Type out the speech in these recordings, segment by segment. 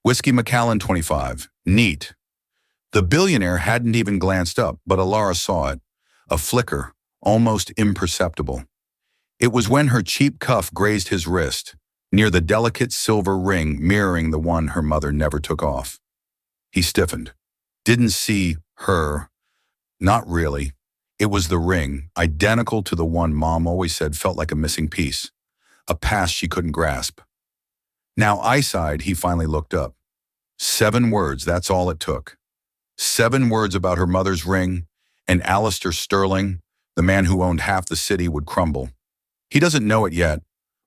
Whiskey Macallan 25. Neat. The billionaire hadn't even glanced up, but Alara saw it. A flicker, almost imperceptible. It was when her cheap cuff grazed his wrist, near the delicate silver ring mirroring the one her mother never took off. He stiffened. Didn't see her. Not really. It was the ring, identical to the one Mom always said felt like a missing piece. A past she couldn't grasp. Now eye-eyed, he finally looked up. 7 words, that's all it took. 7 words about her mother's ring, and Alistair Sterling, the man who owned half the city, would crumble. He doesn't know it yet,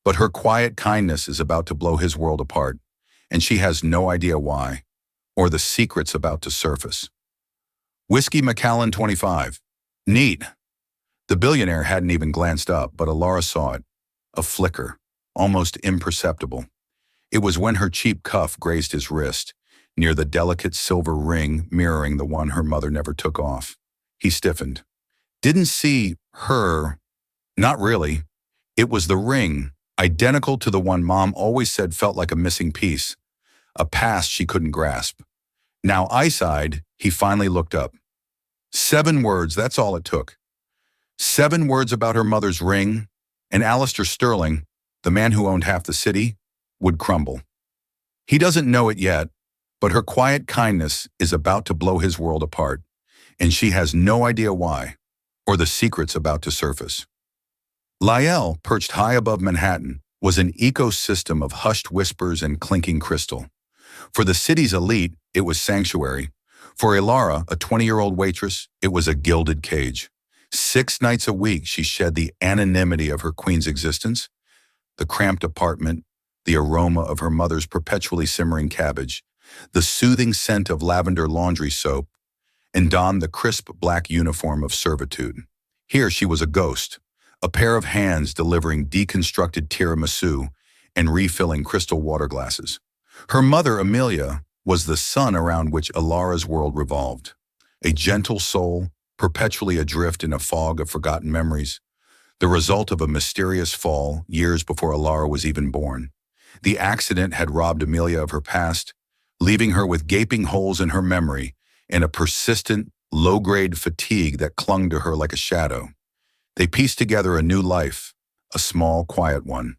but her quiet kindness is about to blow his world apart, and she has no idea why, or the secrets about to surface. Whiskey Macallan 25. Neat. The billionaire hadn't even glanced up, but Alara saw it. A flicker, almost imperceptible. It was when her cheap cuff grazed his wrist, near the delicate silver ring mirroring the one her mother never took off. He stiffened. Didn't see her. Not really. It was the ring, identical to the one Mom always said felt like a missing piece. A past she couldn't grasp. Now eye-eyed, he finally looked up. 7 words, that's all it took. 7 words about her mother's ring, and Alistair Sterling, the man who owned half the city, would crumble. He doesn't know it yet, but her quiet kindness is about to blow his world apart, and she has no idea why, or the secrets about to surface. Lyell, perched high above Manhattan, was an ecosystem of hushed whispers and clinking crystal. For the city's elite, it was sanctuary. For Alara, a 20-year-old waitress, it was a gilded cage. 6 nights a week, she shed the anonymity of her queen's existence, the cramped apartment, the aroma of her mother's perpetually simmering cabbage, the soothing scent of lavender laundry soap, and donned the crisp black uniform of servitude. Here she was a ghost, a pair of hands delivering deconstructed tiramisu and refilling crystal water glasses. Her mother, Amelia, was the sun around which Alara's world revolved. A gentle soul, perpetually adrift in a fog of forgotten memories, the result of a mysterious fall years before Alara was even born. The accident had robbed Amelia of her past, leaving her with gaping holes in her memory and a persistent, low-grade fatigue that clung to her like a shadow. They pieced together a new life, a small, quiet one.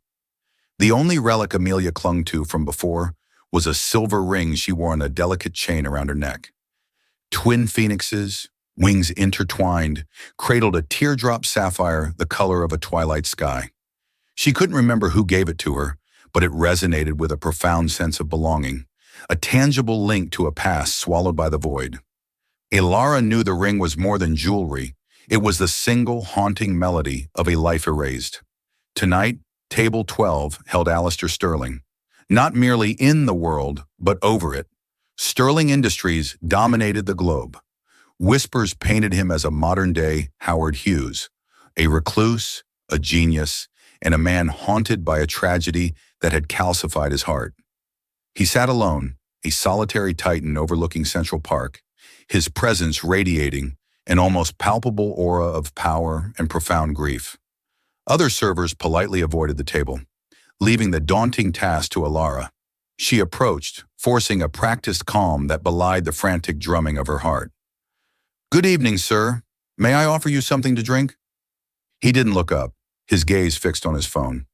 The only relic Amelia clung to from before was a silver ring she wore on a delicate chain around her neck. Twin phoenixes, wings intertwined, cradled a teardrop sapphire the color of a twilight sky. She couldn't remember who gave it to her, but it resonated with a profound sense of belonging, a tangible link to a past swallowed by the void. Alara knew the ring was more than jewelry. It was the single haunting melody of a life erased. Tonight, Table 12 held Alistair Sterling, not merely in the world, but over it. Sterling Industries dominated the globe. Whispers painted him as a modern-day Howard Hughes, a recluse, a genius, and a man haunted by a tragedy that had calcified his heart. He sat alone, a solitary titan overlooking Central Park, his presence radiating an almost palpable aura of power and profound grief. Other servers politely avoided the table, leaving the daunting task to Alara. She approached, forcing a practiced calm that belied the frantic drumming of her heart. "Good evening, sir. May I offer you something to drink?" He didn't look up, his gaze fixed on his phone.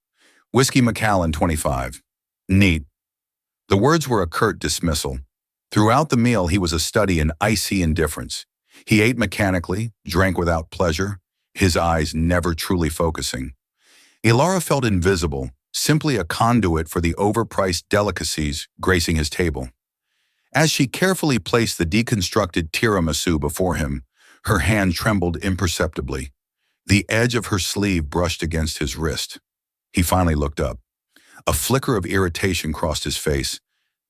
Whiskey Macallan 25. Neat. The words were a curt dismissal. Throughout the meal, he was a study in icy indifference. He ate mechanically, drank without pleasure, his eyes never truly focusing. Alara felt invisible, simply a conduit for the overpriced delicacies gracing his table. As she carefully placed the deconstructed tiramisu before him, her hand trembled imperceptibly. The edge of her sleeve brushed against his wrist. He finally looked up. A flicker of irritation crossed his face,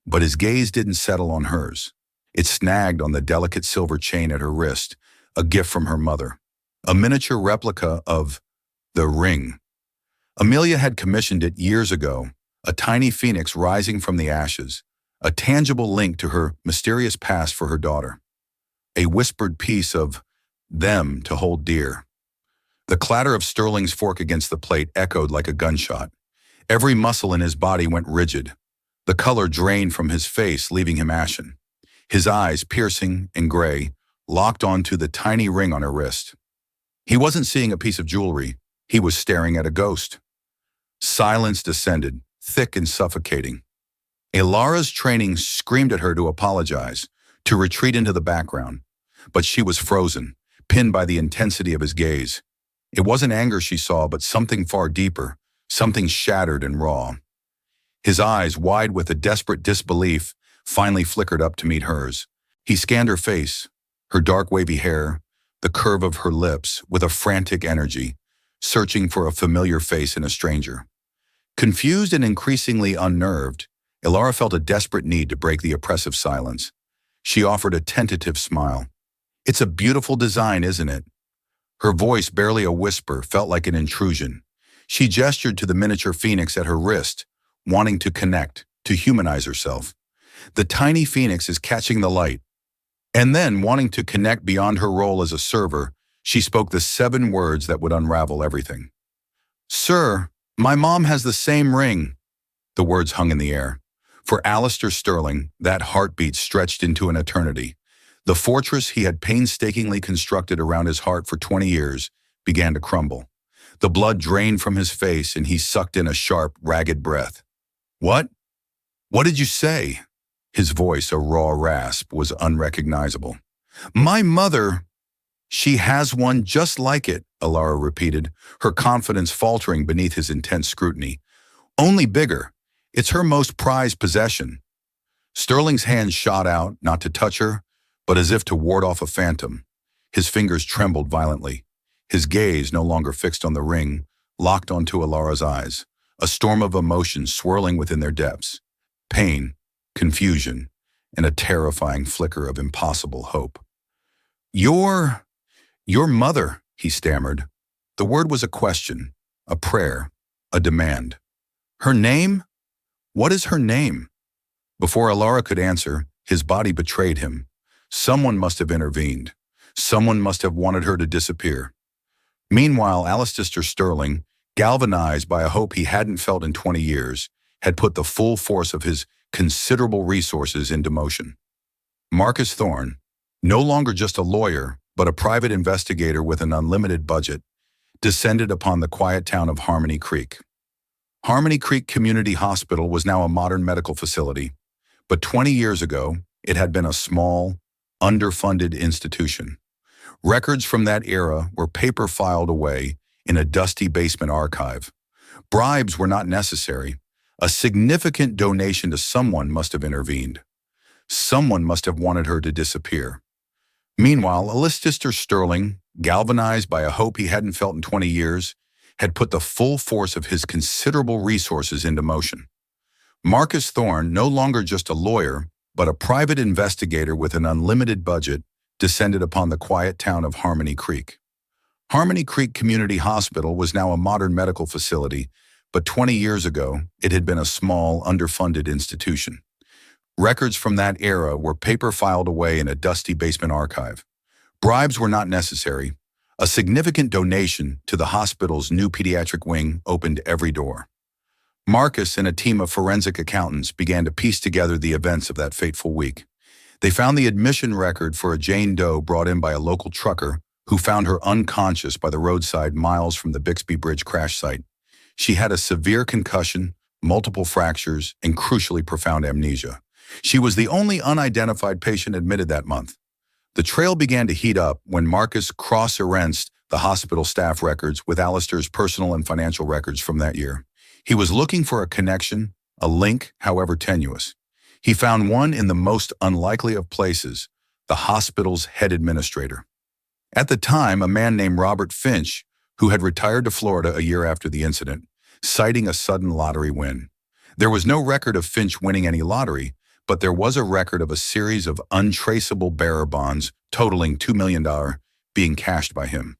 but his gaze didn't settle on hers. It snagged on the delicate silver chain at her wrist, a gift from her mother, a miniature replica of the ring. Amelia had commissioned it years ago, a tiny phoenix rising from the ashes, a tangible link to her mysterious past for her daughter, a whispered piece of them to hold dear. The clatter of Sterling's fork against the plate echoed like a gunshot. Every muscle in his body went rigid. The color drained from his face, leaving him ashen. His eyes, piercing and gray, locked onto the tiny ring on her wrist. He wasn't seeing a piece of jewelry. He was staring at a ghost. Silence descended, thick and suffocating. Ilara's training screamed at her to apologize, to retreat into the background. But she was frozen, pinned by the intensity of his gaze. It wasn't anger she saw, but something far deeper, something shattered and raw. His eyes, wide with a desperate disbelief, finally flickered up to meet hers. He scanned her face, her dark wavy hair, the curve of her lips, with a frantic energy, searching for a familiar face in a stranger. Confused and increasingly unnerved, Ilara felt a desperate need to break the oppressive silence. She offered a tentative smile. "It's a beautiful design, isn't it?" Her voice, barely a whisper, felt like an intrusion. She gestured to the miniature phoenix at her wrist, wanting to connect, to humanize herself. The tiny phoenix is catching the light. And then, wanting to connect beyond her role as a server, she spoke the 7 words that would unravel everything. "Sir, my mom has the same ring." The words hung in the air. For Alistair Sterling, that heartbeat stretched into an eternity. The fortress he had painstakingly constructed around his heart for 20 years began to crumble. The blood drained from his face and he sucked in a sharp, ragged breath. "What? What did you say?" His voice, a raw rasp, was unrecognizable. "My mother, she has one just like it," Ilara repeated, her confidence faltering beneath his intense scrutiny. "Only bigger. It's her most prized possession." Sterling's hand shot out, not to touch her, but as if to ward off a phantom. His fingers trembled violently. His gaze, no longer fixed on the ring, locked onto Ilara's eyes, a storm of emotion swirling within their depths. Pain, confusion, and a terrifying flicker of impossible hope. Your mother," he stammered. The word was a question, a prayer, a demand. "Her name? What is her name?" Before Ilara could answer, his body betrayed him. Someone must have intervened. Someone must have wanted her to disappear. Meanwhile, Alistair Sterling, galvanized by a hope he hadn't felt in 20 years, had put the full force of his considerable resources into motion. Marcus Thorne, no longer just a lawyer, but a private investigator with an unlimited budget, descended upon the quiet town of Harmony Creek. Harmony Creek Community Hospital was now a modern medical facility, but 20 years ago, it had been a small, underfunded institution. Records from that era were paper filed away in a dusty basement archive. Bribes were not necessary. A significant donation to someone must have intervened. Someone must have wanted her to disappear. Meanwhile, Alistair Sterling, galvanized by a hope he hadn't felt in 20 years, had put the full force of his considerable resources into motion. Marcus Thorne, no longer just a lawyer, but a private investigator with an unlimited budget, descended upon the quiet town of Harmony Creek. Harmony Creek Community Hospital was now a modern medical facility, but 20 years ago, it had been a small, underfunded institution. Records from that era were paper filed away in a dusty basement archive. Bribes were not necessary. A significant donation to the hospital's new pediatric wing opened every door. Marcus and a team of forensic accountants began to piece together the events of that fateful week. They found the admission record for a Jane Doe brought in by a local trucker who found her unconscious by the roadside miles from the Bixby Bridge crash site. She had a severe concussion, multiple fractures, and crucially profound amnesia. She was the only unidentified patient admitted that month. The trail began to heat up when Marcus cross-referenced the hospital staff records with Alistair's personal and financial records from that year. He was looking for a connection, a link, however tenuous. He found one in the most unlikely of places, the hospital's head administrator. At the time, a man named Robert Finch, who had retired to Florida a year after the incident, citing a sudden lottery win. There was no record of Finch winning any lottery, but there was a record of a series of untraceable bearer bonds totaling $2 million being cashed by him.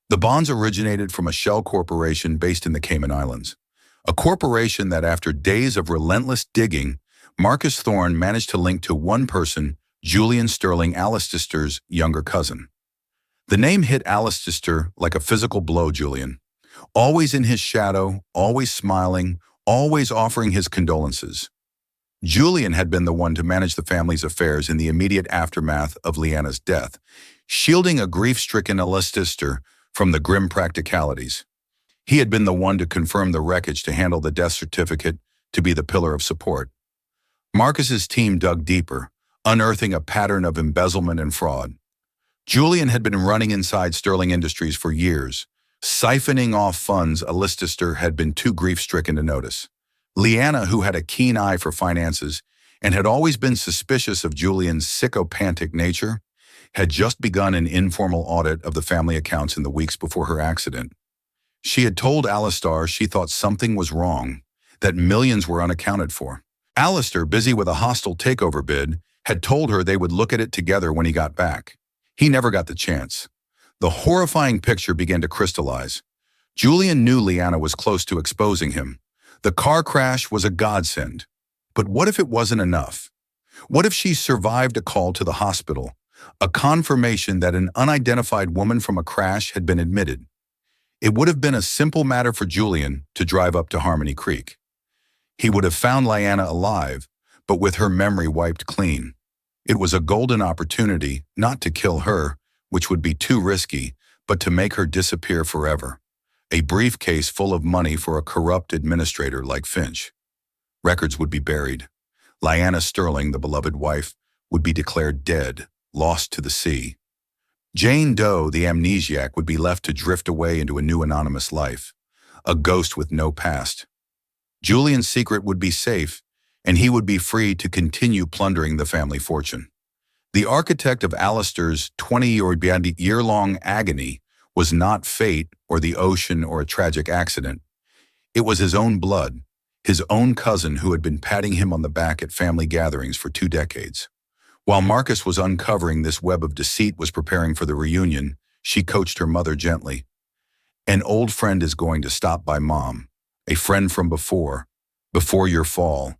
The bonds originated from a shell corporation based in the Cayman Islands, a corporation that after days of relentless digging, Marcus Thorne managed to link to one person, Julian Sterling, Alistair's younger cousin. The name hit Alistair like a physical blow. Julian, always in his shadow, always smiling, always offering his condolences. Julian had been the one to manage the family's affairs in the immediate aftermath of Leanna's death, shielding a grief-stricken Alistair from the grim practicalities. He had been the one to confirm the wreckage, to handle the death certificate, to be the pillar of support. Marcus's team dug deeper, unearthing a pattern of embezzlement and fraud. Julian had been running inside Sterling Industries for years, siphoning off funds Alistair had been too grief-stricken to notice. Leanna, who had a keen eye for finances and had always been suspicious of Julian's psychopathic nature, had just begun an informal audit of the family accounts in the weeks before her accident. She had told Alistair she thought something was wrong, that millions were unaccounted for. Alistair, busy with a hostile takeover bid, had told her they would look at it together when he got back. He never got the chance. The horrifying picture began to crystallize. Julian knew Leanna was close to exposing him. The car crash was a godsend. But what if it wasn't enough? What if she survived a call to the hospital, a confirmation that an unidentified woman from a crash had been admitted? It would have been a simple matter for Julian to drive up to Harmony Creek. He would have found Leanna alive, but with her memory wiped clean. It was a golden opportunity not to kill her, which would be too risky, but to make her disappear forever. A briefcase full of money for a corrupt administrator like Finch. Records would be buried. Leanna Sterling, the beloved wife, would be declared dead, lost to the sea. Jane Doe, the amnesiac, would be left to drift away into a new anonymous life, a ghost with no past. Julian's secret would be safe, and he would be free to continue plundering the family fortune. The architect of Alistair's 20-year-long agony was not fate or the ocean or a tragic accident. It was his own blood, his own cousin who had been patting him on the back at family gatherings for 2 decades. While Marcus was uncovering this web of deceit, was preparing for the reunion, she coached her mother gently. An old friend is going to stop by, Mom. A friend from before your fall.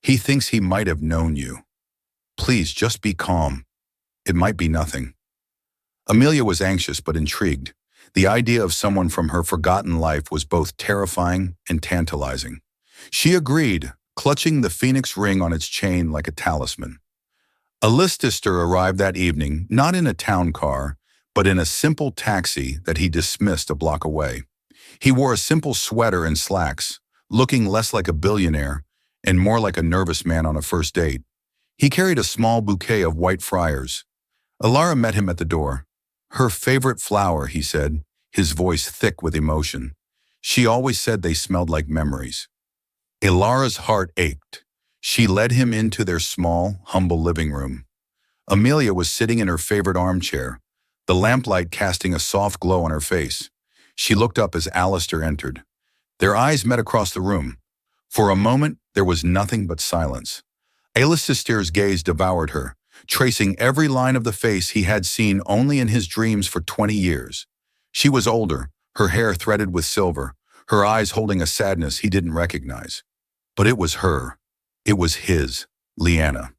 He thinks he might have known you. Please, just be calm. It might be nothing. Amelia was anxious but intrigued. The idea of someone from her forgotten life was both terrifying and tantalizing. She agreed, clutching the phoenix ring on its chain like a talisman. Alistair arrived that evening, not in a town car, but in a simple taxi that he dismissed a block away. He wore a simple sweater and slacks, looking less like a billionaire and more like a nervous man on a first date. He carried a small bouquet of white friars. Alara met him at the door. Her favorite flower, he said, his voice thick with emotion. She always said they smelled like memories. Alara's heart ached. She led him into their small, humble living room. Amelia was sitting in her favorite armchair, the lamplight casting a soft glow on her face. She looked up as Alistair entered. Their eyes met across the room. For a moment, there was nothing but silence. Alistair's gaze devoured her, tracing every line of the face he had seen only in his dreams for 20 years. She was older, her hair threaded with silver, her eyes holding a sadness he didn't recognize. But it was her. It was his, Leanna.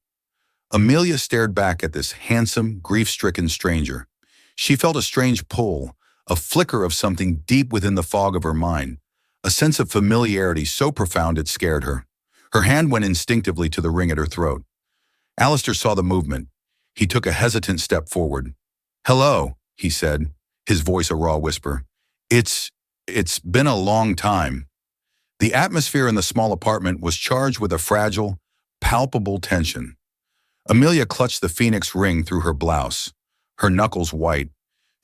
Amelia stared back at this handsome, grief-stricken stranger. She felt a strange pull, a flicker of something deep within the fog of her mind, a sense of familiarity so profound it scared her. Her hand went instinctively to the ring at her throat. Alistair saw the movement. He took a hesitant step forward. "Hello," he said, his voice a raw whisper. It's been a long time." The atmosphere in the small apartment was charged with a fragile, palpable tension. Amelia clutched the phoenix ring through her blouse, her knuckles white.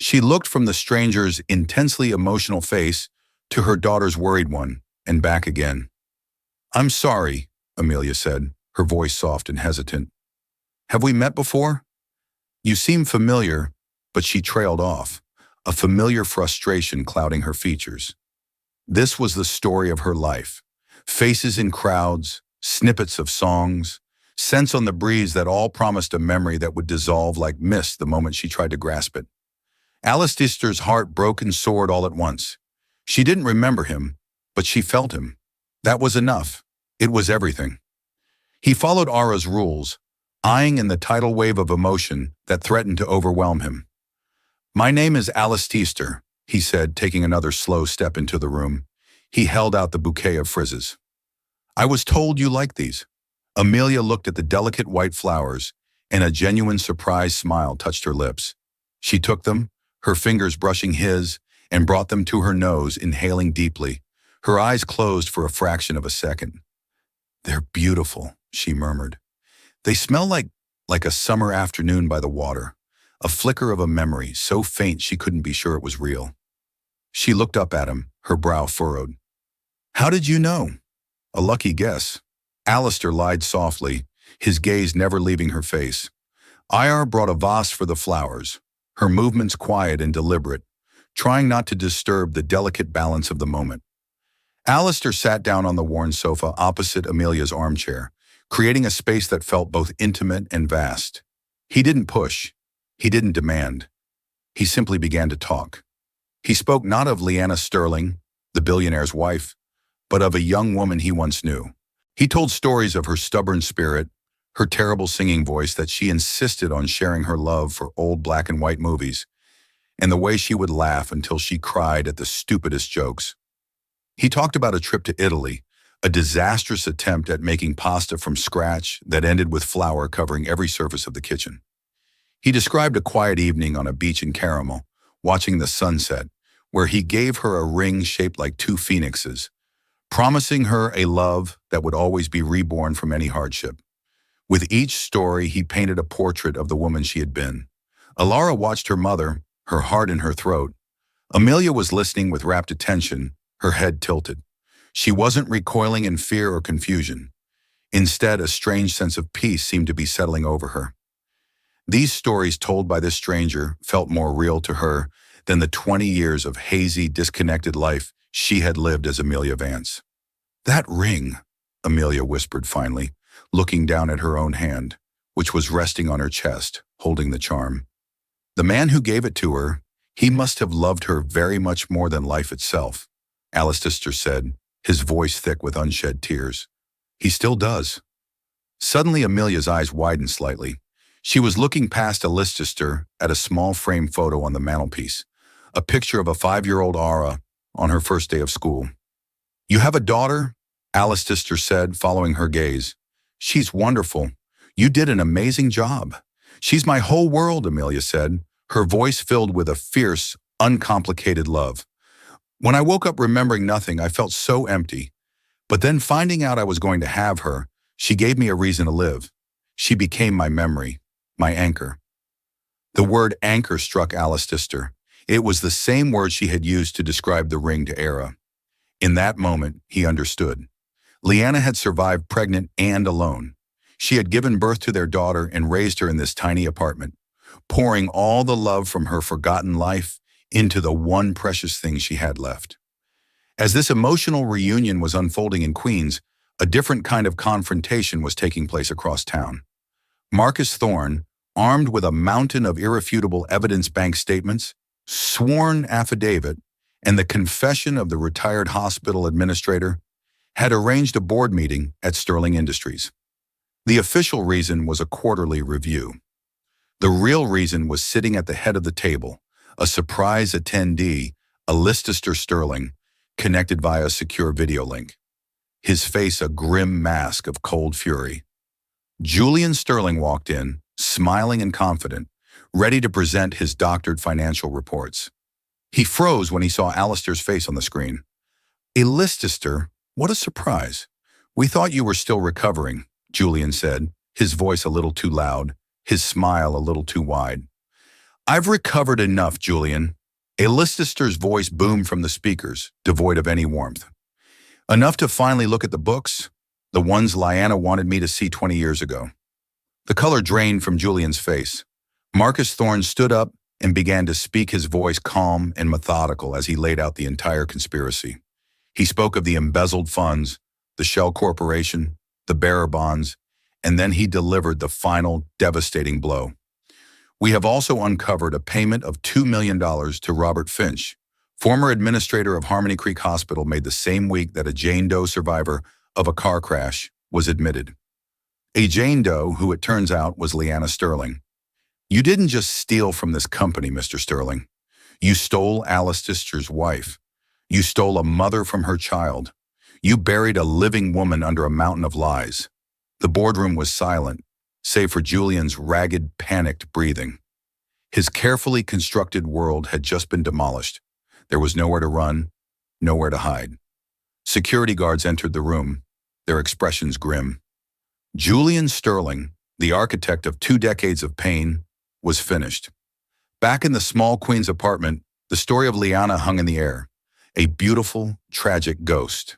She looked from the stranger's intensely emotional face to her daughter's worried one, and back again. "I'm sorry," Amelia said, her voice soft and hesitant. "Have we met before?" "You seem familiar," but she trailed off, a familiar frustration clouding her features. This was the story of her life. Faces in crowds, snippets of songs, scents on the breeze that all promised a memory that would dissolve like mist the moment she tried to grasp it. Alistair's heart broke and soared all at once. She didn't remember him, but she felt him. That was enough. It was everything. He followed Ara's rules, eyeing in the tidal wave of emotion that threatened to overwhelm him. "My name is Alistair," he said, taking another slow step into the room. He held out the bouquet of frizzes. "I was told you liked these." Amelia looked at the delicate white flowers, and a genuine surprised smile touched her lips. She took them, her fingers brushing his, and brought them to her nose, inhaling deeply. Her eyes closed for a fraction of a second. "They're beautiful," she murmured. "They smell like a summer afternoon by the water, a flicker of a memory so faint she couldn't be sure it was real." She looked up at him, her brow furrowed. "How did you know?" "A lucky guess." Alistair lied softly, his gaze never leaving her face. Ir brought a vase for the flowers, her movements quiet and deliberate, trying not to disturb the delicate balance of the moment. Alistair sat down on the worn sofa opposite Amelia's armchair, creating a space that felt both intimate and vast. He didn't push. He didn't demand. He simply began to talk. He spoke not of Leanna Sterling, the billionaire's wife, but of a young woman he once knew. He told stories of her stubborn spirit, her terrible singing voice that she insisted on sharing her love for old black and white movies, and the way she would laugh until she cried at the stupidest jokes. He talked about a trip to Italy, a disastrous attempt at making pasta from scratch that ended with flour covering every surface of the kitchen. He described a quiet evening on a beach in Caramel, watching the sunset, where he gave her a ring shaped like two phoenixes, promising her a love that would always be reborn from any hardship. With each story, he painted a portrait of the woman she had been. Alara watched her mother, her heart in her throat. Amelia was listening with rapt attention, her head tilted. She wasn't recoiling in fear or confusion. Instead, a strange sense of peace seemed to be settling over her. These stories told by this stranger felt more real to her than the 20 years of hazy, disconnected life she had lived as Amelia Vance. "That ring," Amelia whispered finally, looking down at her own hand, which was resting on her chest, holding the charm. "The man who gave it to her, he must have loved her very much more than life itself," Alistair said, his voice thick with unshed tears. "He still does." Suddenly, Amelia's eyes widened slightly. She was looking past Alistair at a small frame photo on the mantelpiece, a picture of a 5-year-old Ara on her first day of school. "You have a daughter?" Alistair said, following her gaze. "She's wonderful. You did an amazing job." "She's my whole world," Amelia said, her voice filled with a fierce, uncomplicated love. "When I woke up remembering nothing, I felt so empty. But then finding out I was going to have her, she gave me a reason to live. She became my memory, my anchor." The word anchor struck Alistair. It was the same word she had used to describe the ring to Era. In that moment, he understood. Leanna had survived pregnant and alone. She had given birth to their daughter and raised her in this tiny apartment, pouring all the love from her forgotten life into the one precious thing she had left. As this emotional reunion was unfolding in Queens, a different kind of confrontation was taking place across town. Marcus Thorne, armed with a mountain of irrefutable evidence bank statements, sworn affidavit, and the confession of the retired hospital administrator, had arranged a board meeting at Sterling Industries. The official reason was a quarterly review. The real reason was sitting at the head of the table, a surprise attendee, Alistair Sterling, connected via a secure video link. His face a grim mask of cold fury. Julian Sterling walked in, smiling and confident, ready to present his doctored financial reports. He froze when he saw Alistair's face on the screen. "Alistair, what a surprise. We thought you were still recovering," Julian said, his voice a little too loud, his smile a little too wide. "I've recovered enough, Julian." Alistair's voice boomed from the speakers, devoid of any warmth. "Enough to finally look at the books, the ones Leanna wanted me to see 20 years ago." The color drained from Julian's face. Marcus Thorne stood up and began to speak, his voice calm and methodical as he laid out the entire conspiracy. He spoke of the embezzled funds, the Shell Corporation, the bearer bonds, and then he delivered the final, devastating blow. "We have also uncovered a payment of $2 million to Robert Finch, former administrator of Harmony Creek Hospital, made the same week that a Jane Doe survivor of a car crash was admitted. A Jane Doe who, it turns out, was Leanna Sterling. You didn't just steal from this company, Mr. Sterling. You stole Alistair's wife. You stole a mother from her child. You buried a living woman under a mountain of lies. The boardroom was silent, save for Julian's ragged, panicked breathing. His carefully constructed world had just been demolished. There was nowhere to run, nowhere to hide. Security guards entered the room, their expressions grim. Julian Sterling, the architect of 2 decades of pain, was finished. Back in the small Queen's apartment, the story of Liana hung in the air, a beautiful, tragic ghost.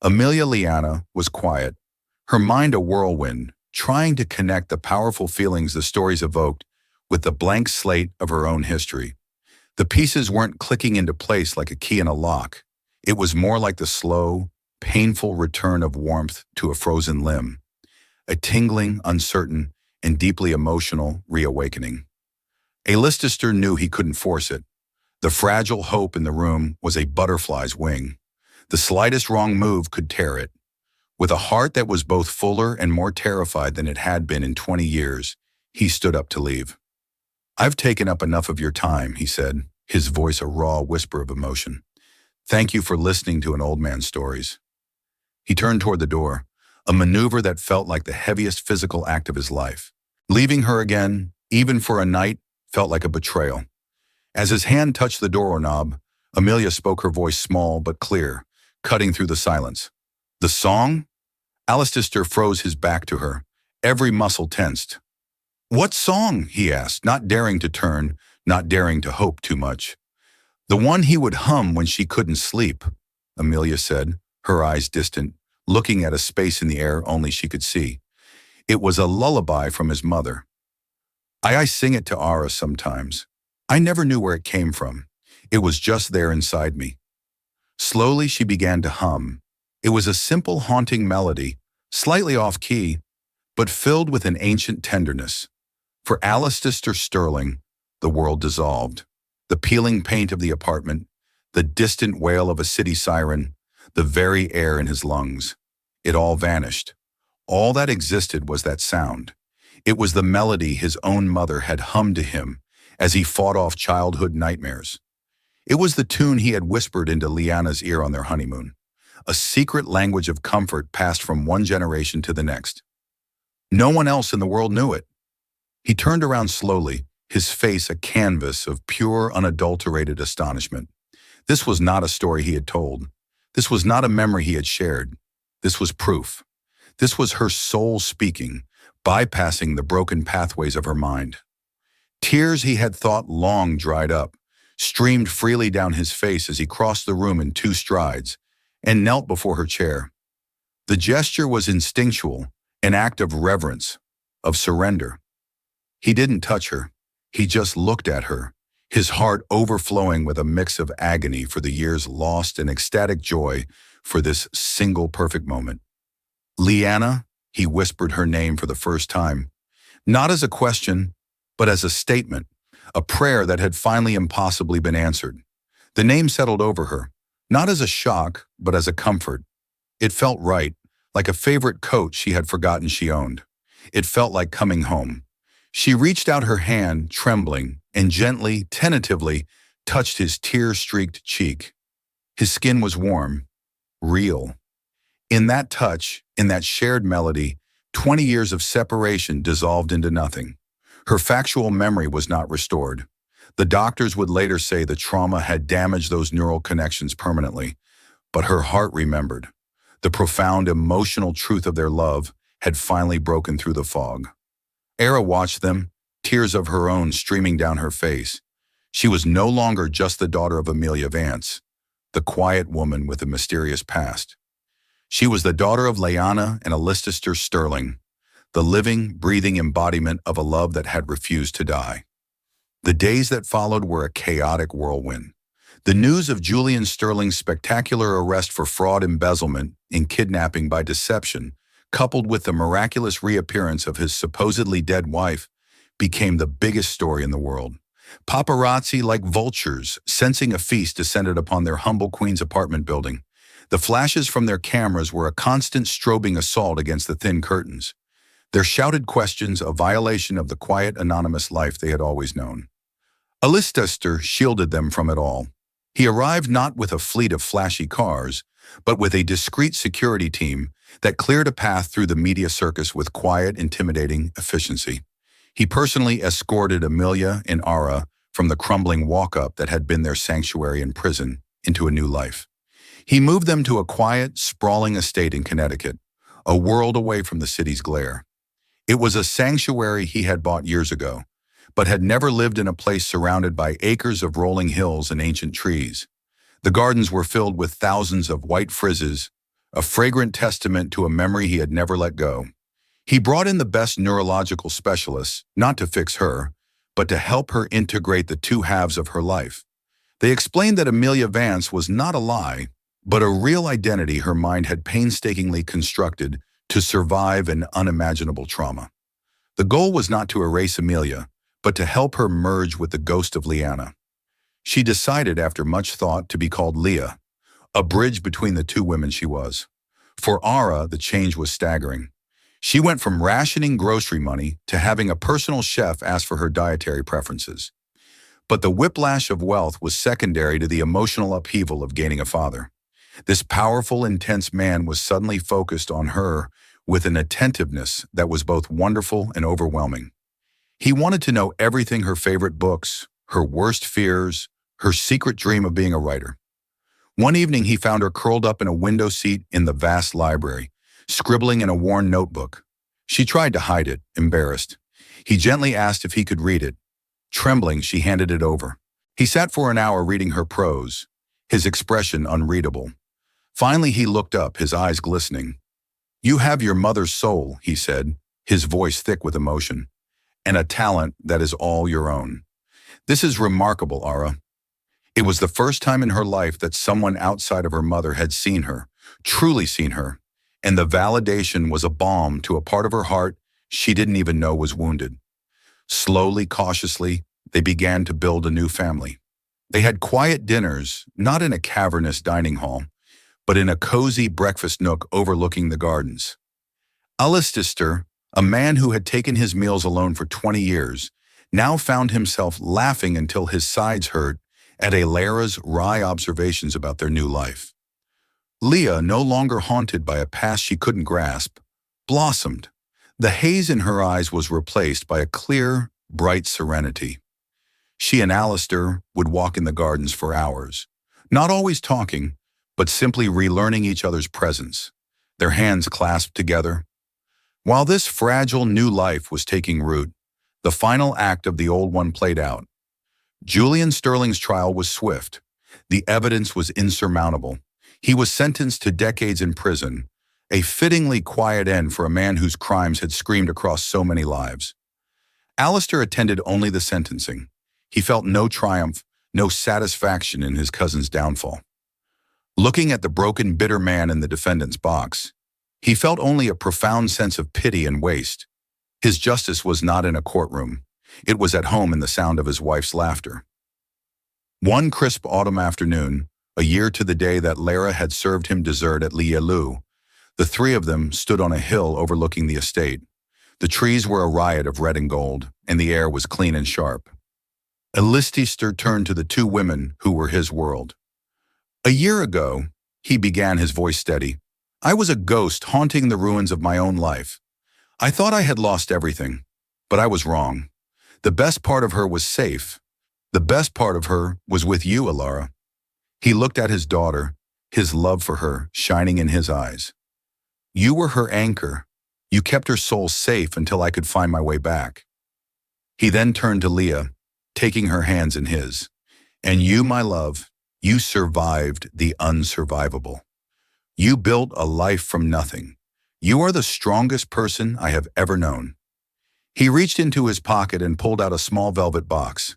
Amelia Liana was quiet, her mind a whirlwind, trying to connect the powerful feelings the stories evoked with the blank slate of her own history. The pieces weren't clicking into place like a key in a lock. It was more like the slow, painful return of warmth to a frozen limb, a tingling, uncertain, and deeply emotional reawakening. A Leicester knew he couldn't force it. The fragile hope in the room was a butterfly's wing. The slightest wrong move could tear it. With a heart that was both fuller and more terrified than it had been in 20 years, he stood up to leave. "I've taken up enough of your time," he said, his voice a raw whisper of emotion. "Thank you for listening to an old man's stories." He turned toward the door, a maneuver that felt like the heaviest physical act of his life. Leaving her again, even for a night, felt like a betrayal. As his hand touched the doorknob, Amelia spoke, her voice small but clear, cutting through the silence. "The song?" Alistair froze his back to her, every muscle tensed. "What song?" he asked, not daring to turn, not daring to hope too much. "The one he would hum when she couldn't sleep," Amelia said, her eyes distant, looking at a space in the air only she could see. "It was a lullaby from his mother. I sing it to Ara sometimes. I never knew where it came from. It was just there inside me." Slowly she began to hum. It was a simple, haunting melody, slightly off-key, but filled with an ancient tenderness. For Alistair Sterling, the world dissolved. The peeling paint of the apartment, the distant wail of a city siren, the very air in his lungs. It all vanished. All that existed was that sound. It was the melody his own mother had hummed to him as he fought off childhood nightmares. It was the tune he had whispered into Liana's ear on their honeymoon, a secret language of comfort passed from one generation to the next. No one else in the world knew it. He turned around slowly, his face a canvas of pure, unadulterated astonishment. This was not a story he had told. This was not a memory he had shared. This was proof. This was her soul speaking, bypassing the broken pathways of her mind. Tears he had thought long dried up, streamed freely down his face as he crossed the room in 2 strides and knelt before her chair. The gesture was instinctual, an act of reverence, of surrender. He didn't touch her. He just looked at her, his heart overflowing with a mix of agony for the years lost and ecstatic joy for this single perfect moment. "Liana," he whispered her name for the first time, not as a question, but as a statement, a prayer that had finally impossibly been answered. The name settled over her, not as a shock, but as a comfort. It felt right, like a favorite coat she had forgotten she owned. It felt like coming home. She reached out her hand, trembling, and gently, tentatively, touched his tear-streaked cheek. His skin was warm, real. In that touch, in that shared melody, 20 years of separation dissolved into nothing. Her factual memory was not restored. The doctors would later say the trauma had damaged those neural connections permanently, but her heart remembered. The profound emotional truth of their love had finally broken through the fog. Era watched them, tears of her own streaming down her face. She was no longer just the daughter of Amelia Vance, the quiet woman with a mysterious past. She was the daughter of Liana and Alistair Sterling, the living, breathing embodiment of a love that had refused to die. The days that followed were a chaotic whirlwind. The news of Julian Sterling's spectacular arrest for fraud, embezzlement, and kidnapping by deception, coupled with the miraculous reappearance of his supposedly dead wife, became the biggest story in the world. Paparazzi, like vultures, sensing a feast descended upon their humble Queen's apartment building. The flashes from their cameras were a constant strobing assault against the thin curtains. Their shouted questions a violation of the quiet, anonymous life they had always known. Alistair shielded them from it all. He arrived not with a fleet of flashy cars, but with a discreet security team that cleared a path through the media circus with quiet, intimidating efficiency. He personally escorted Amelia and Ara from the crumbling walk-up that had been their sanctuary in prison into a new life. He moved them to a quiet, sprawling estate in Connecticut, a world away from the city's glare. It was a sanctuary he had bought years ago, but had never lived in a place surrounded by acres of rolling hills and ancient trees. The gardens were filled with thousands of white frizzes, a fragrant testament to a memory he had never let go. He brought in the best neurological specialists, not to fix her, but to help her integrate the two halves of her life. They explained that Amelia Vance was not a lie, but a real identity her mind had painstakingly constructed to survive an unimaginable trauma. The goal was not to erase Amelia, but to help her merge with the ghost of Leanna. She decided after much thought to be called Leah, a bridge between the two women she was. For Ara, the change was staggering. She went from rationing grocery money to having a personal chef ask for her dietary preferences. But the whiplash of wealth was secondary to the emotional upheaval of gaining a father. This powerful, intense man was suddenly focused on her with an attentiveness that was both wonderful and overwhelming. He wanted to know everything: her favorite books, her worst fears, her secret dream of being a writer. One evening, he found her curled up in a window seat in the vast library, scribbling in a worn notebook. She tried to hide it, embarrassed. He gently asked if he could read it. Trembling, she handed it over. He sat for an hour reading her prose, his expression unreadable. Finally, he looked up, his eyes glistening. "You have your mother's soul," he said, his voice thick with emotion, "and a talent that is all your own. This is remarkable, Ara." It was the first time in her life that someone outside of her mother had seen her, truly seen her, and the validation was a balm to a part of her heart she didn't even know was wounded. Slowly, cautiously, they began to build a new family. They had quiet dinners, not in a cavernous dining hall, but in a cozy breakfast nook overlooking the gardens. Alistair, a man who had taken his meals alone for 20 years, now found himself laughing until his sides hurt at Alara's wry observations about their new life. Leah, no longer haunted by a past she couldn't grasp, blossomed. The haze in her eyes was replaced by a clear, bright serenity. She and Alistair would walk in the gardens for hours, not always talking, but simply relearning each other's presence, their hands clasped together. While this fragile new life was taking root, the final act of the old one played out. Julian Sterling's trial was swift. The evidence was insurmountable. He was sentenced to decades in prison, a fittingly quiet end for a man whose crimes had screamed across so many lives. Alistair attended only the sentencing. He felt no triumph, no satisfaction in his cousin's downfall. Looking at the broken, bitter man in the defendant's box, he felt only a profound sense of pity and waste. His justice was not in a courtroom. It was at home in the sound of his wife's laughter. One crisp autumn afternoon, a year to the day that Lara had served him dessert at Lielu, the three of them stood on a hill overlooking the estate. The trees were a riot of red and gold, and the air was clean and sharp. Alistair turned to the two women who were his world. "A year ago," he began, his voice steady, "I was a ghost haunting the ruins of my own life. I thought I had lost everything, but I was wrong. The best part of her was safe. The best part of her was with you, Alara." He looked at his daughter, his love for her shining in his eyes. "You were her anchor. You kept her soul safe until I could find my way back." He then turned to Leah, taking her hands in his. "And you, my love, you survived the unsurvivable. You built a life from nothing. You are the strongest person I have ever known." He reached into his pocket and pulled out a small velvet box.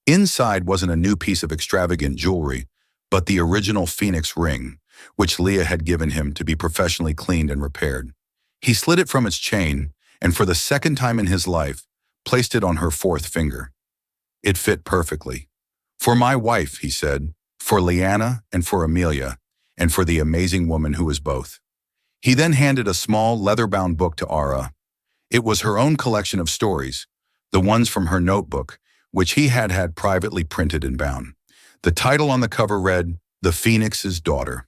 Inside wasn't a new piece of extravagant jewelry, but the original Phoenix ring, which Leah had given him to be professionally cleaned and repaired. He slid it from its chain, and for the second time in his life, placed it on her fourth finger. It fit perfectly. "For my wife," he said, "for Leanna and for Amelia, and for the amazing woman who is both." He then handed a small leather-bound book to Ara. It was her own collection of stories, the ones from her notebook, which he had had privately printed and bound. The title on the cover read, "The Phoenix's Daughter."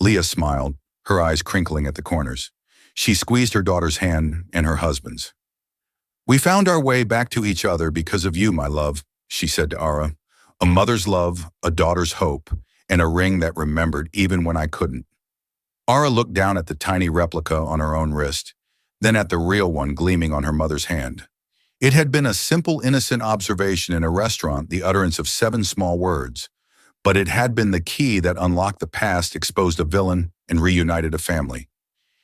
Leah smiled, her eyes crinkling at the corners. She squeezed her daughter's hand and her husband's. "We found our way back to each other because of you, my love," she said to Ara. "A mother's love, a daughter's hope, and a ring that remembered even when I couldn't." Ara looked down at the tiny replica on her own wrist, then at the real one gleaming on her mother's hand. It had been a simple, innocent observation in a restaurant, the utterance of 7 small words, but it had been the key that unlocked the past, exposed a villain, and reunited a family.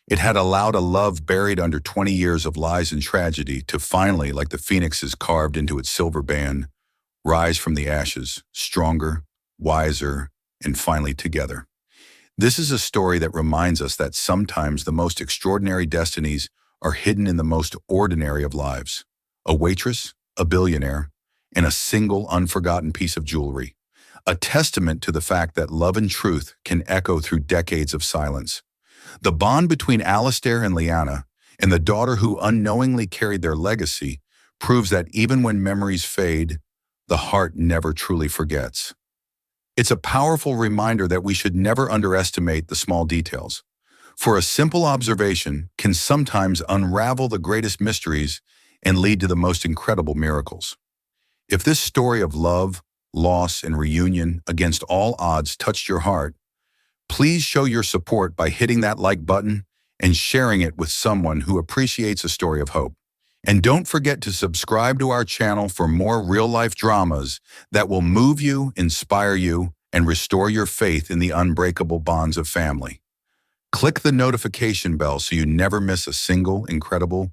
It had allowed a love buried under 20 years of lies and tragedy to finally, like the phoenixes carved into its silver band, rise from the ashes, stronger, wiser, and finally together. This is a story that reminds us that sometimes the most extraordinary destinies are hidden in the most ordinary of lives. A waitress, a billionaire, and a single unforgotten piece of jewelry. A testament to the fact that love and truth can echo through decades of silence. The bond between Alistair and Lyanna, and the daughter who unknowingly carried their legacy, proves that even when memories fade, the heart never truly forgets. It's a powerful reminder that we should never underestimate the small details, for a simple observation can sometimes unravel the greatest mysteries and lead to the most incredible miracles. If this story of love, loss, and reunion against all odds touched your heart, please show your support by hitting that like button and sharing it with someone who appreciates a story of hope. And don't forget to subscribe to our channel for more real-life dramas that will move you, inspire you, and restore your faith in the unbreakable bonds of family. Click the notification bell so you never miss a single incredible